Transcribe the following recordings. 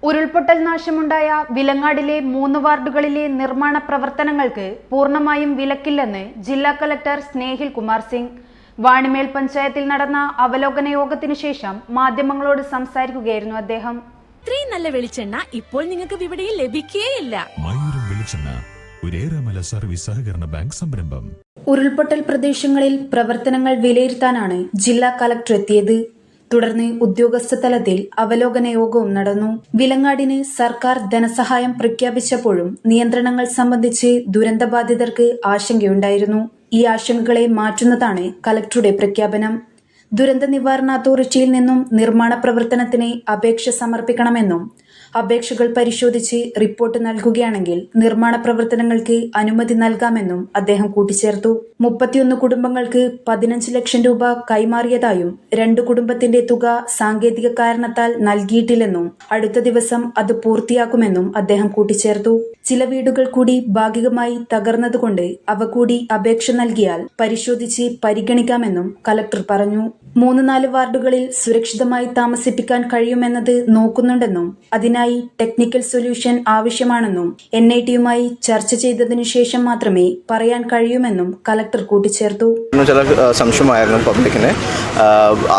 ഉരുൾപൊട്ടൽ നാശമുണ്ടായ വിലങ്ങാടിലെ 3 വാർഡുകളിലെ നിർമ്മാണ പ്രവർത്തനങ്ങൾക്ക് പൂർണ്ണമായും വിലക്കില്ലെന്ന് ജില്ലാ കളക്ടർ സ്നേഹിൽ കുമാർ സിംഗ് വാണിമേൽ പഞ്ചായത്തിൽ നടന്ന അവലോകന യോഗത്തിനു ശേഷം മാധ്യമങ്ങളോട് സംസാരിക്കുകയായിരുന്നു അദ്ദേഹം. ഇത്രയും നല്ല വെളിച്ചെണ്ണ ഇപ്പോൾ നിങ്ങൾക്ക് വിപണിയിൽ ലഭിക്കുകയില്ല. സർവീസ് സഹകരണ ബാങ്ക് സംരംഭം. ഉരുൾപൊട്ടൽ പ്രദേശങ്ങളിൽ പ്രവർത്തനങ്ങൾ വിലയിരുത്താനാണ് ജില്ലാ കളക്ടർ എത്തിയത്. തുടർന്ന് ഉദ്യോഗസ്ഥ തലത്തിൽ അവലോകന യോഗവും നടന്നു. വിലങ്ങാടിന് സർക്കാർ ധനസഹായം പ്രഖ്യാപിച്ചപ്പോഴും നിയന്ത്രണങ്ങൾ സംബന്ധിച്ച് ദുരന്തബാധിതർക്ക് ആശങ്കയുണ്ടായിരുന്നു. ഈ ആശങ്കകളെ മാറ്റുന്നതാണ് കളക്ടറുടെ പ്രഖ്യാപനം. ദുരന്ത നിവാരണ അതോറിറ്റിയിൽ നിന്നും നിർമ്മാണ പ്രവർത്തനത്തിന് അപേക്ഷ സമർപ്പിക്കണമെന്നും അപേക്ഷകൾ പരിശോധിച്ച് റിപ്പോർട്ട് നൽകുകയാണെങ്കിൽ നിർമ്മാണ പ്രവർത്തനങ്ങൾക്ക് അനുമതി നൽകാമെന്നും അദ്ദേഹം കൂട്ടിച്ചേർത്തു. 31 കുടുംബങ്ങൾക്ക് 15 ലക്ഷം രൂപ കൈമാറിയതായും 2 കുടുംബത്തിന്റെ തുക സാങ്കേതിക കാരണത്താൽ നൽകിയിട്ടില്ലെന്നും അടുത്ത ദിവസം അത് പൂർത്തിയാക്കുമെന്നും അദ്ദേഹം കൂട്ടിച്ചേർത്തു. ചില വീടുകൾ കൂടി ഭാഗികമായി തകർന്നതുകൊണ്ട് അവ കൂടി അപേക്ഷ നൽകിയാൽ പരിശോധിച്ച് പരിഗണിക്കാമെന്നും കളക്ടർ പറഞ്ഞു. 3-4 വാർഡുകളിൽ സുരക്ഷിതമായി താമസിപ്പിക്കാൻ കഴിയുമെന്നത് നോക്കുന്നുണ്ടെന്നും അതിനായി ടെക്നിക്കൽ സൊല്യൂഷൻ ആവശ്യമാണെന്നും NITയുമായി ചർച്ച ചെയ്തതിനു ശേഷം മാത്രമേ പറയാൻ കഴിയുമെന്നും കളക്ടർ കൂട്ടിച്ചേർത്തു. ചില സംശയമായിരുന്നു പബ്ലിക്കിന്.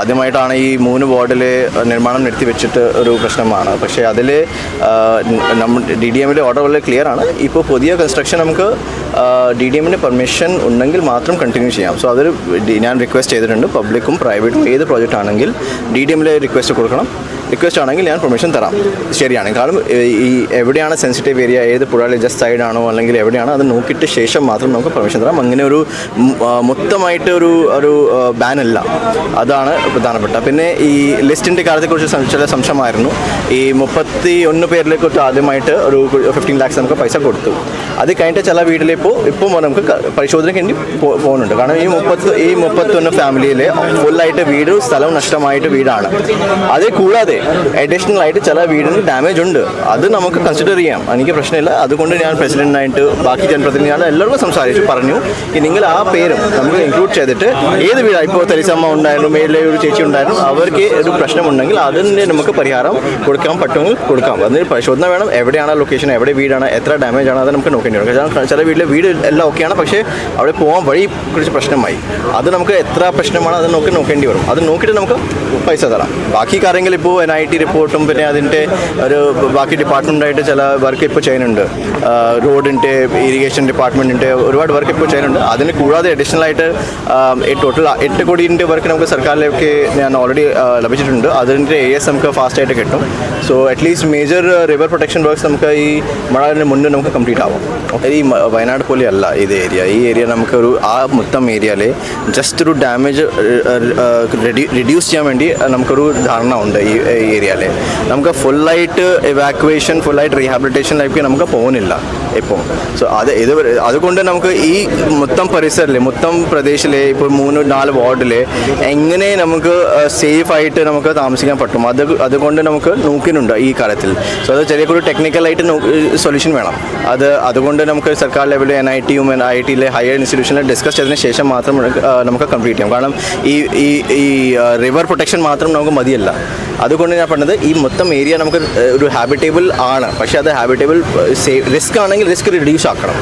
ആദ്യമായിട്ടാണ് ഈ 3 വാർഡിലെ നിർമ്മാണം നിർത്തിവെച്ചിട്ട് ഒരു പ്രശ്നമാണ്. പക്ഷേ അതിൽ DDMന്റെ ഓർഡർ വളരെ ക്ലിയർ ആണ്. ഇപ്പോൾ പുതിയ കൺസ്ട്രക്ഷൻ നമുക്ക് DDMന്റെ പെർമിഷൻ ഉണ്ടെങ്കിൽ മാത്രം കണ്ടിന്യൂ ചെയ്യാം. സോ അതൊരു ഞാൻ റിക്വസ്റ്റ് ചെയ്തിട്ടുണ്ട്. പബ്ലിക്കും പ്രൈവറ്റും ഏത് പ്രോജക്റ്റ് ആണെങ്കിൽ DDMലെ റിക്വസ്റ്റ് കൊടുക്കണം. റിക്വസ്റ്റ് ആണെങ്കിൽ ഞാൻ പെർമിഷൻ തരാം. ശരിയാണ്. കാരണം ഈ എവിടെയാണ് സെൻസിറ്റീവ് ഏരിയ, ഏത് പുഴയിലെ ജസ്റ്റ് സൈഡാണോ അല്ലെങ്കിൽ എവിടെയാണോ അത് നോക്കിയിട്ട് ശേഷം മാത്രം നമുക്ക് പെർമിഷൻ തരാം. അങ്ങനെ ഒരു മൊത്തമായിട്ട് ഒരു ബാനല്ല. അതാണ് പ്രധാനപ്പെട്ട. പിന്നെ ഈ ലിസ്റ്റിൻ്റെ കാര്യത്തെക്കുറിച്ച് ചില സംശയമായിരുന്നു. ഈ 31 പേരിലേക്ക് ആദ്യമായിട്ട് ഒരു 15 lakhs നമുക്ക് പൈസ കൊടുത്തു. അത് കഴിഞ്ഞിട്ട് ചില വീട്ടിലിപ്പോൾ നമുക്ക് പരിശോധനയ്ക്ക് വേണ്ടി പോകുന്നുണ്ട്. കാരണം ഈ 31 ഫാമിലിയിലെ ഫുള്ളായിട്ട് വീട് സ്ഥലവും നഷ്ടമായിട്ട് വീടാണ്. അത് കൂടാതെ അഡീഷണൽ ആയിട്ട് ചില വീടിന് ഡാമേജ് ഉണ്ട്. അത് നമുക്ക് കൺസിഡർ ചെയ്യാം. എനിക്ക് പ്രശ്നമില്ല. അതുകൊണ്ട് ഞാൻ പ്രസിഡന്റിനായിട്ട് ബാക്കി ജനപ്രതിനിധികളെ എല്ലാവരും സംസാരിച്ചു പറഞ്ഞു. നിങ്ങൾ ആ പേരും നമുക്ക് ഇൻക്ലൂഡ് ചെയ്തിട്ട് ഏത് വീടാണ്, ഇപ്പോൾ തെളിച്ചമ്മ ഉണ്ടായിരുന്നു, മേലിലെ ഒരു ചേച്ചി ഉണ്ടായിരുന്നു, അവർക്ക് ഒരു പ്രശ്നമുണ്ടെങ്കിൽ അതിന് നമുക്ക് പരിഹാരം കൊടുക്കാൻ പറ്റുമെങ്കിൽ കൊടുക്കാം. അതിന് പരിശോധന വേണം. എവിടെയാണ് ലൊക്കേഷൻ, എവിടെ വീടാണ്, എത്ര ഡാമേജ് ആണ്, അത് നമുക്ക് നോക്കേണ്ടി വരും. കാരണം ചില വീട്ടിലെ വീട് എല്ലാം ഓക്കെയാണ്, പക്ഷേ അവിടെ പോകാൻ വഴി കുറച്ച് പ്രശ്നമായി. അത് നമുക്ക് എത്ര പ്രശ്നമാണ് അത് നോക്കേണ്ടി വരും. അത് നോക്കിയിട്ട് നമുക്ക് പൈസ തരാം. ബാക്കി കാര്യങ്ങൾ ഇപ്പോൾ NIT റിപ്പോർട്ടും പിന്നെ അതിൻ്റെ ഒരു ബാക്കി ഡിപ്പാർട്ട്മെൻറ്റായിട്ട് ചില വർക്ക് ഇപ്പോൾ ചെയ്യുന്നുണ്ട്. റോഡിൻ്റെ, ഇറിഗേഷൻ ഡിപ്പാർട്ട്മെൻറ്റിൻ്റെ ഒരുപാട് വർക്ക് ഇപ്പോൾ ചെയ്യുന്നുണ്ട്. അതിന് കൂടാതെ അഡീഷണൽ ആയിട്ട് ടോട്ടൽ 8 കോടിൻ്റെ വർക്ക് നമുക്ക് സർക്കാരിലേക്ക് ഞാൻ ഓൾറെഡി ലഭിച്ചിട്ടുണ്ട്. അതിൻ്റെ AS നമുക്ക് ഫാസ്റ്റായിട്ട് കിട്ടും. So at least major river protection works നമുക്ക് ഈ മഴയുടെ മുന്നേ നമുക്ക് കംപ്ലീറ്റ് ആവും. ഈ വയനാട് പോലെയല്ല ഇത് ഏരിയ. ഈ ഏരിയ നമുക്കൊരു മൊത്തം ഏരിയയിൽ ജസ്റ്റ് ഒരു ഡാമേജ് റിഡ്യൂസ് ചെയ്യാൻ വേണ്ടി നമുക്കൊരു ധാരണ ഉണ്ട്. ഈ ഏരിയയിൽ നമുക്ക് ഫുള്ളായിട്ട് ഇവാക്യുവേഷൻ, ഫുള്ളായിട്ട് റീഹാബിലിറ്റേഷനിലേക്ക് നമുക്ക് പോകുന്നില്ല ഇപ്പോൾ. സോ അതുകൊണ്ട് നമുക്ക് ഈ മൊത്തം പരിസരത്തിൽ, മൊത്തം പ്രദേശത്തിലെ ഇപ്പോൾ 3-4 വാർഡിൽ എങ്ങനെ നമുക്ക് സേഫായിട്ട് നമുക്ക് താമസിക്കാൻ പറ്റും, അതുകൊണ്ട് നമുക്ക് നോക്കുന്നുണ്ട് ഈ കാര്യത്തിൽ. സോ അത് ചെറിയൊരു ടെക്നിക്കലായിട്ട് സൊല്യൂഷൻ വേണം. അതുകൊണ്ട് നമുക്ക് സർക്കാർ ലെവലിൽ NITയും IITയിലെ ഹയർ ഇൻസ്റ്റിറ്റ്യൂഷനിൽ ഡിസ്കസ് ചെയ്തതിന് ശേഷം മാത്രം നമുക്ക് കംപ്ലീറ്റ് ചെയ്യാം. കാരണം ഈ റിവർ പ്രൊട്ടക്ഷൻ മാത്രം നമുക്ക് മതിയല്ല. അതുകൊണ്ട് ഞാൻ പറഞ്ഞത് ഈ മൊത്തം ഏരിയ നമുക്ക് ഒരു ഹാബിറ്റബിൾ ആണ്. പക്ഷേ അത് ഹാബിറ്റബിൾ റിസ്ക് ആണെങ്കിൽ റിസ്ക് റിഡ്യൂസ് ആക്കണം.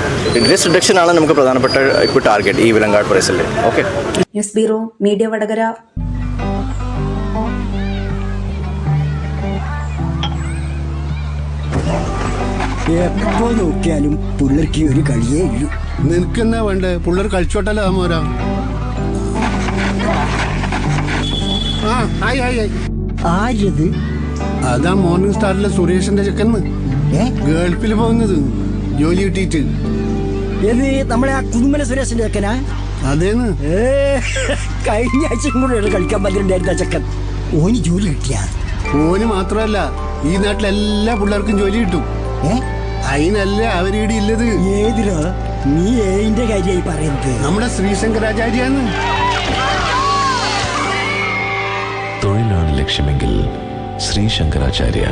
റിസ്ക് റിഡക്ഷൻ ആണ് നമുക്ക് പ്രധാനപ്പെട്ട ഇപ്പോൾ ടാർഗറ്റ് ഈ വിലങ്ങാട് പ്രദേശത്തിൽ. Okay. News bureau, media Vadakara. എപ്പോ നോക്കിയാലും പിള്ളേർക്ക് ഒരു കളിയേ ഇല്ലു. നിനക്കെന്നാ വേണ്ടേ? പിള്ളേർ കളിച്ചോട്ടല്ലേ താമോരാ. ആരത്? അതാ മോർണിംഗ് സ്റ്റാറിലെ സുരേഷിന്റെ ചെക്കന്ന്. ഗൾഫിൽ പോകുന്നത് ജോലി കിട്ടിയിട്ട്. ഏത് നമ്മളെ ആ കുന്നുമല സുരേഷിന്റെ ചെക്കനാ? അതേന്ന്. കഴിഞ്ഞ ആഴ്ചയും കൂടെ കളിക്കാൻ പറ്റുന്നുണ്ടായിരുന്ന ചെക്കൻ. ഓന് ജോലി കിട്ടിയ? ഓന് മാത്രമല്ല, ഈ നാട്ടിലെ എല്ലാ പിള്ളേർക്കും ജോലി കിട്ടും. അതിനല്ലേ അവരീടെ ഇല്ലത്. ഏതിലോ? നീ ഏതിന്റെ കാര്യമായി പറയുന്നത്? നമ്മുടെ ശ്രീശങ്കരാചാര്യാന്ന്. തൊഴിലാണ് ലക്ഷ്യമെങ്കിൽ ശ്രീശങ്കരാചാര്യ.